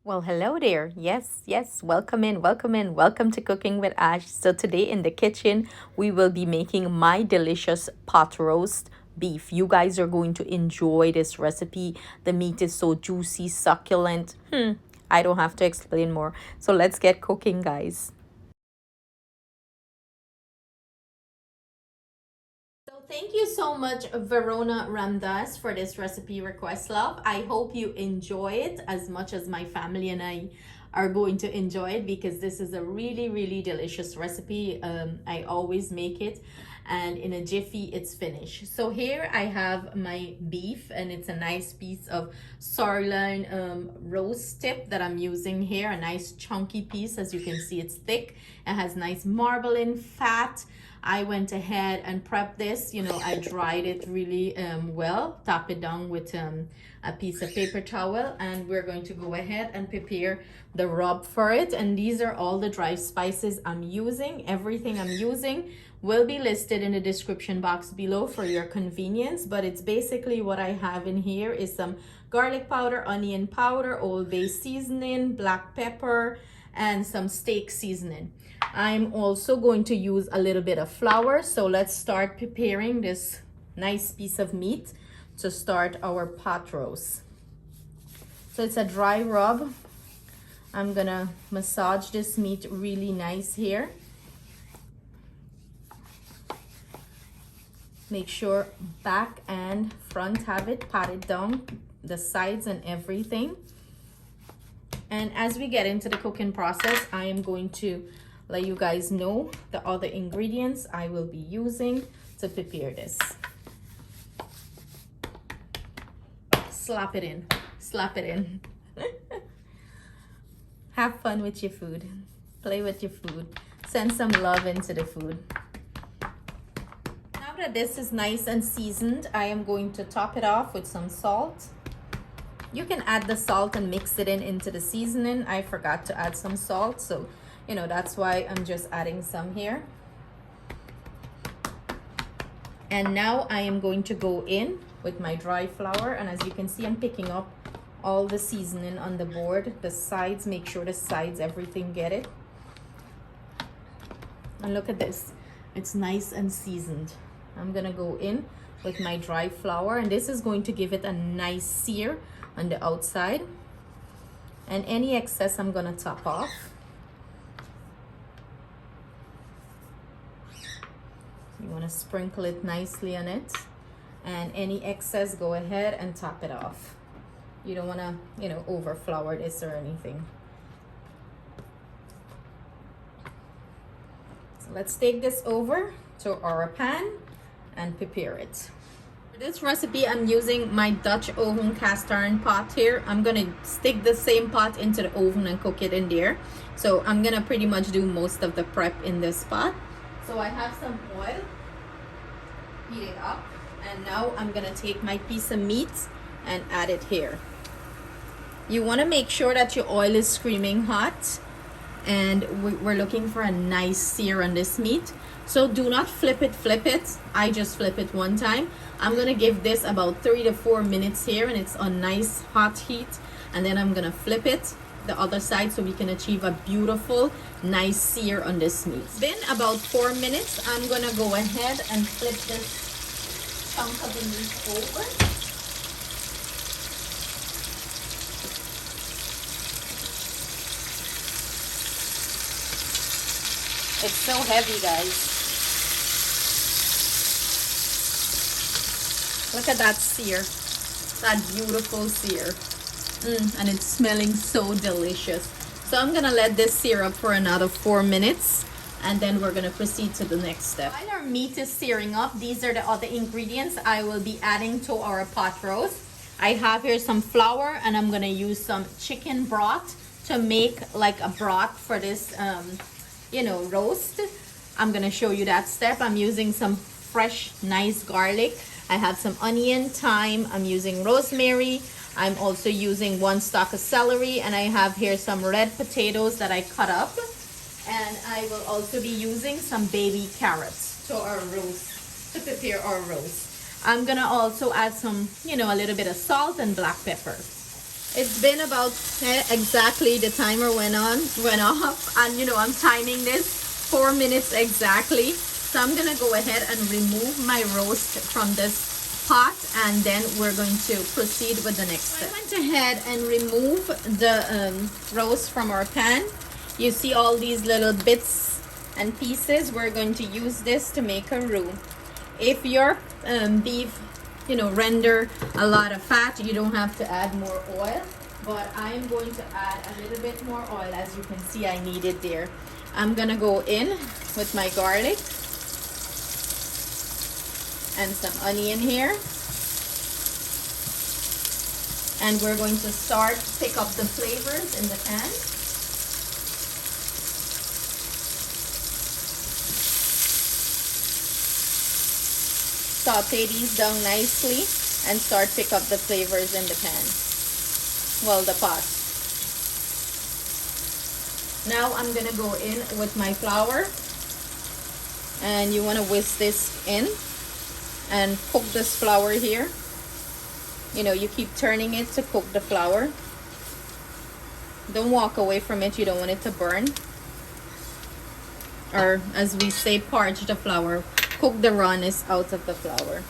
Well, hello there. Yes, yes. Welcome in, welcome in. Welcome to Cooking with Ash. So, today in the kitchen, we will be making my delicious pot roast beef. You guys are going to enjoy this recipe. The meat is so juicy, succulent. I don't have to explain more. So, let's get cooking, guys. So thank you so much, Verona Ramdas, for this recipe request, love. I hope you enjoy it as much as my family and I are going to enjoy it because this is a really, really delicious recipe. I always make it and in a jiffy it's finished. So here I have my beef and it's a nice piece of sirloin roast tip that I'm using here. A nice chunky piece. As you can see, it's thick. It has nice marbling fat. I went ahead and prepped this. I dried it really well, top it down with a piece of paper towel, and we're going to go ahead and prepare the rub for it. And these are all the dry spices I'm using. Everything I'm using will be listed in the description box below for your convenience, but it's basically what I have in here is some garlic powder, onion powder, Old Bay seasoning, black pepper, and some steak seasoning. I'm also going to use a little bit of flour. So let's start preparing this nice piece of meat to start our pot roast. So it's a dry rub. I'm gonna massage this meat really nice here. Make sure back and front have it patted down, the sides and everything. And as we get into the cooking process, I am going to let you guys know the other ingredients I will be using to prepare this. Slap it in, slap it in. Have fun with your food. Play with your food. Send some love into the food. Now that this is nice and seasoned, I am going to top it off with some salt. You can add the salt and mix it into the seasoning. I forgot to add some salt, so that's why I'm just adding some here. And now I am going to go in with my dry flour, and as you can see, I'm picking up all the seasoning on the board, the sides. Make sure the sides, everything, get it. And look at this, it's nice and seasoned. I'm gonna go in with my dry flour, and this is going to give it a nice sear on the outside, and any excess I'm gonna top off. You want to sprinkle it nicely on it, and any excess, go ahead and top it off. You don't want to over flour this or anything. So let's take this over to our pan and prepare it. For this recipe, I'm using my Dutch oven cast iron pot here. I'm gonna stick the same pot into the oven and cook it in there. So I'm gonna pretty much do most of the prep in this pot. So I have some oil heating up, and now I'm gonna take my piece of meat and add it here. You want to make sure that your oil is screaming hot, and we're looking for a nice sear on this meat. So do not flip it. I just flip it one time. I'm gonna give this about 3 to 4 minutes here, and it's on nice hot heat, and then I'm gonna flip it the other side so we can achieve a beautiful nice sear on this meat. It's been about 4 minutes. I'm gonna go ahead and flip this chunk of the meat over. It's so heavy, guys. Look at that sear, that beautiful sear. And it's smelling so delicious. So I'm gonna let this sear up for another 4 minutes, and then we're gonna proceed to the next step. While our meat is searing up, these are the other ingredients I will be adding to our pot roast. I have here some flour, and I'm gonna use some chicken broth to make like a broth for this roast. I'm gonna show you that step. I'm using some fresh nice garlic. I have some onion, thyme. I'm using rosemary. I'm also using 1 stalk of celery, and I have here some red potatoes that I cut up, and I will also be using some baby carrots to our roast, to prepare our roast. I'm gonna also add some a little bit of salt and black pepper. It's been about exactly, the timer went off, and you know, I'm timing this 4 minutes exactly. So I'm gonna go ahead and remove my roast from this pot, and then we're going to proceed with the next step. I went ahead and remove the roast from our pan. You see all these little bits and pieces. We're going to use this to make a roux. If your beef, you know, render a lot of fat, you don't have to add more oil, but I'm going to add a little bit more oil. As you can see, I need it there. I'm gonna go in with my garlic and some onion here, and we're going to start to pick up the flavors in the pan. Saute these down nicely and start pick up the flavors in the pan. Well, the pot. Now I'm gonna go in with my flour, and you want to whisk this in and cook this flour here. You know, you keep turning it to cook the flour. Don't walk away from it. You don't want it to burn, or as we say, parch the flour. Cook the rawness out of the flour.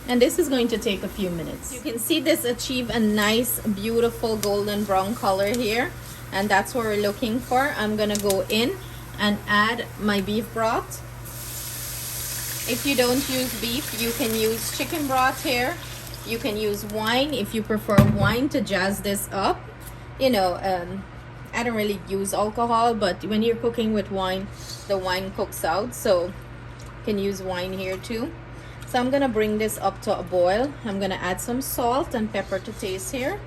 And this is going to take a few minutes. You can see this achieve a nice, beautiful golden brown color here, and that's what we're looking for. I'm gonna go in and add my beef broth. If you don't use beef, you can use chicken broth here. You can use wine if you prefer wine to jazz this up. You know, I don't really use alcohol, but when you're cooking with wine, the wine cooks out, so you can use wine here too. So I'm gonna bring this up to a boil. I'm gonna add some salt and pepper to taste here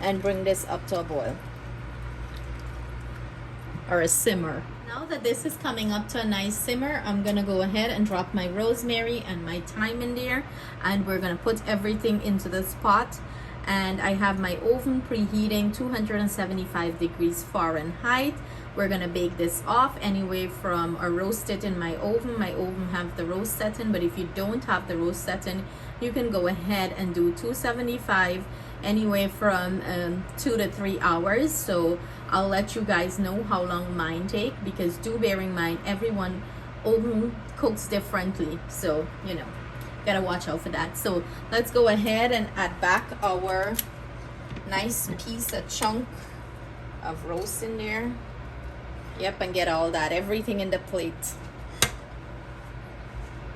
and bring this up to a boil or a simmer. Now that this is coming up to a nice simmer, I'm gonna go ahead and drop my rosemary and my thyme in there, and we're gonna put everything into this pot. And I have my oven preheating 275 degrees Fahrenheit. We're gonna bake this off anyway from, or roast it in my oven. My oven have the roast setting, but if you don't have the roast setting, you can go ahead and do 275 anyway from 2 to 3 hours. So I'll let you guys know how long mine take, because do bear in mind, everyone oven cooks differently, so you know, gotta watch out for that. So let's go ahead and add back our nice piece, a chunk of roast in there. Yep, and get all that, everything in the plate.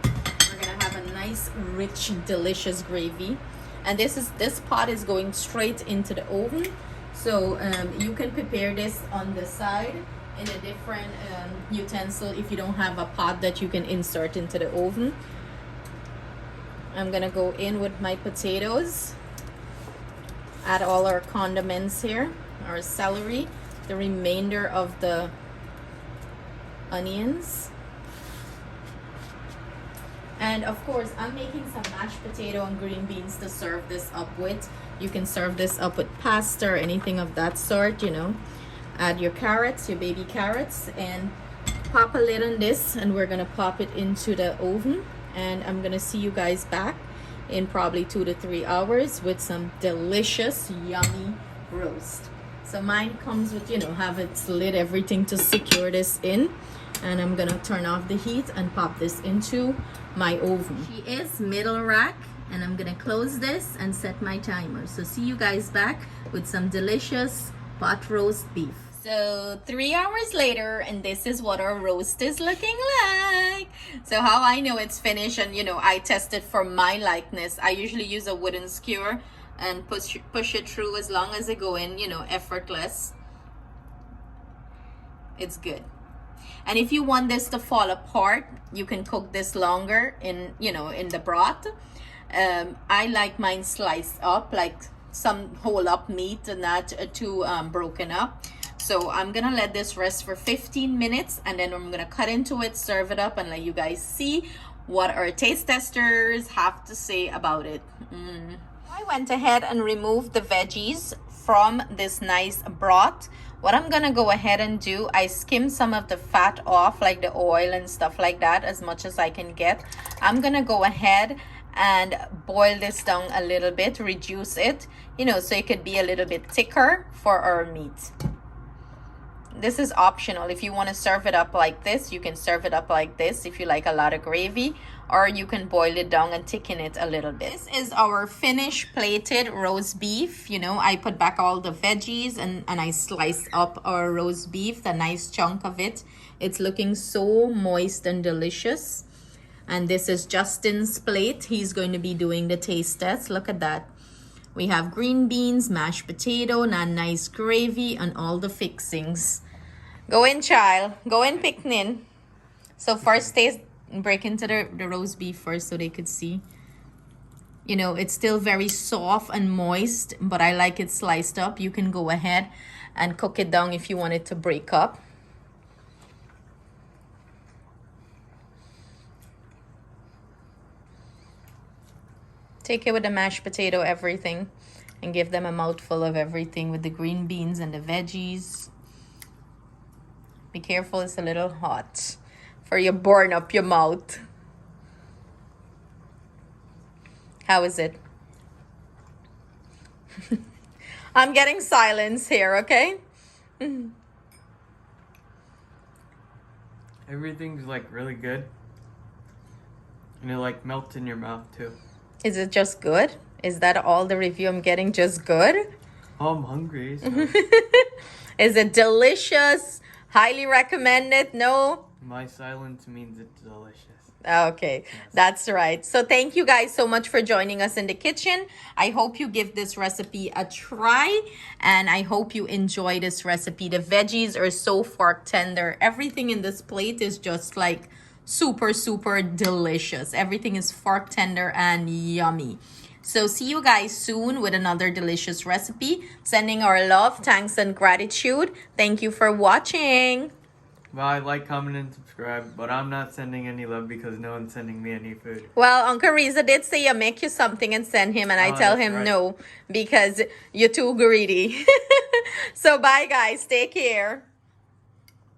We're gonna have a nice, rich, delicious gravy, and this pot is going straight into the oven. So you can prepare this on the side in a different utensil if you don't have a pot that you can insert into the oven. I'm gonna go in with my potatoes, add all our condiments here, our celery, the remainder of the onions, and of course I'm making some mashed potato and green beans to serve this up with. You can serve this up with pasta or anything of that sort, you know. Add your carrots, your baby carrots, and pop a lid on this, and we're gonna pop it into the oven. And I'm gonna see you guys back in probably 2 to 3 hours with some delicious, yummy roast. So mine comes with, you know, have its lid, everything to secure this in. And I'm gonna turn off the heat and pop this into my oven. She is middle rack, and I'm gonna close this and set my timer. So see you guys back with some delicious pot roast beef. So 3 hours later, and this is what our roast is looking like. So how I know it's finished, and you know, I test it for my likeness. I usually use a wooden skewer and push it through as long as it go in, you know, effortless. It's good. And if you want this to fall apart, you can cook this longer in, you know, in the broth. I like mine sliced up, like some whole up meat and not too broken up. So I'm gonna let this rest for 15 minutes, and then I'm gonna cut into it, serve it up, and let you guys see what our taste testers have to say about it. I went ahead and removed the veggies from this nice broth. What I'm gonna go ahead and do, I skim some of the fat off, like the oil and stuff like that, as much as I can get. I'm gonna go ahead and boil this down a little bit, reduce it, you know, so it could be a little bit thicker for our meat. This is optional. If you want to serve it up like this, you can serve it up like this if you like a lot of gravy, or you can boil it down and thicken it a little bit. This is our finished plated roast beef. You know, I put back all the veggies and I slice up our roast beef, the nice chunk of it. It's looking so moist and delicious. And this is Justin's plate. He's going to be doing the taste test. Look at that. We have green beans, mashed potato, and a nice gravy, and all the fixings. Go in, child. Go in, picnic. So first taste, break into the roast beef first so they could see. You know, it's still very soft and moist, but I like it sliced up. You can go ahead and cook it down if you want it to break up. Take it with the mashed potato, everything, and give them a mouthful of everything with the green beans and the veggies. Be careful, it's a little hot for you burn up your mouth. How is it? I'm getting silence here, okay? Everything's like really good. And it like melts in your mouth too. Is it just good? Is that all the review I'm getting? Just good? Oh, I'm hungry. So. Is it delicious? Highly recommended? No? My silence means it's delicious. Okay, yes. That's right. So thank you guys so much for joining us in the kitchen. I hope you give this recipe a try, and I hope you enjoy this recipe. The veggies are so fork tender. Everything in this plate is just like super, super delicious. Everything is fork tender and yummy. So see you guys soon with another delicious recipe. Sending our love, thanks, and gratitude. Thank you for watching. Well, like, comment, and subscribe, but I'm not sending any love because no one's sending me any food. Well, Uncle Reza did say you make you something and send him, and I tell him no because you're too greedy. So bye, guys. Take care.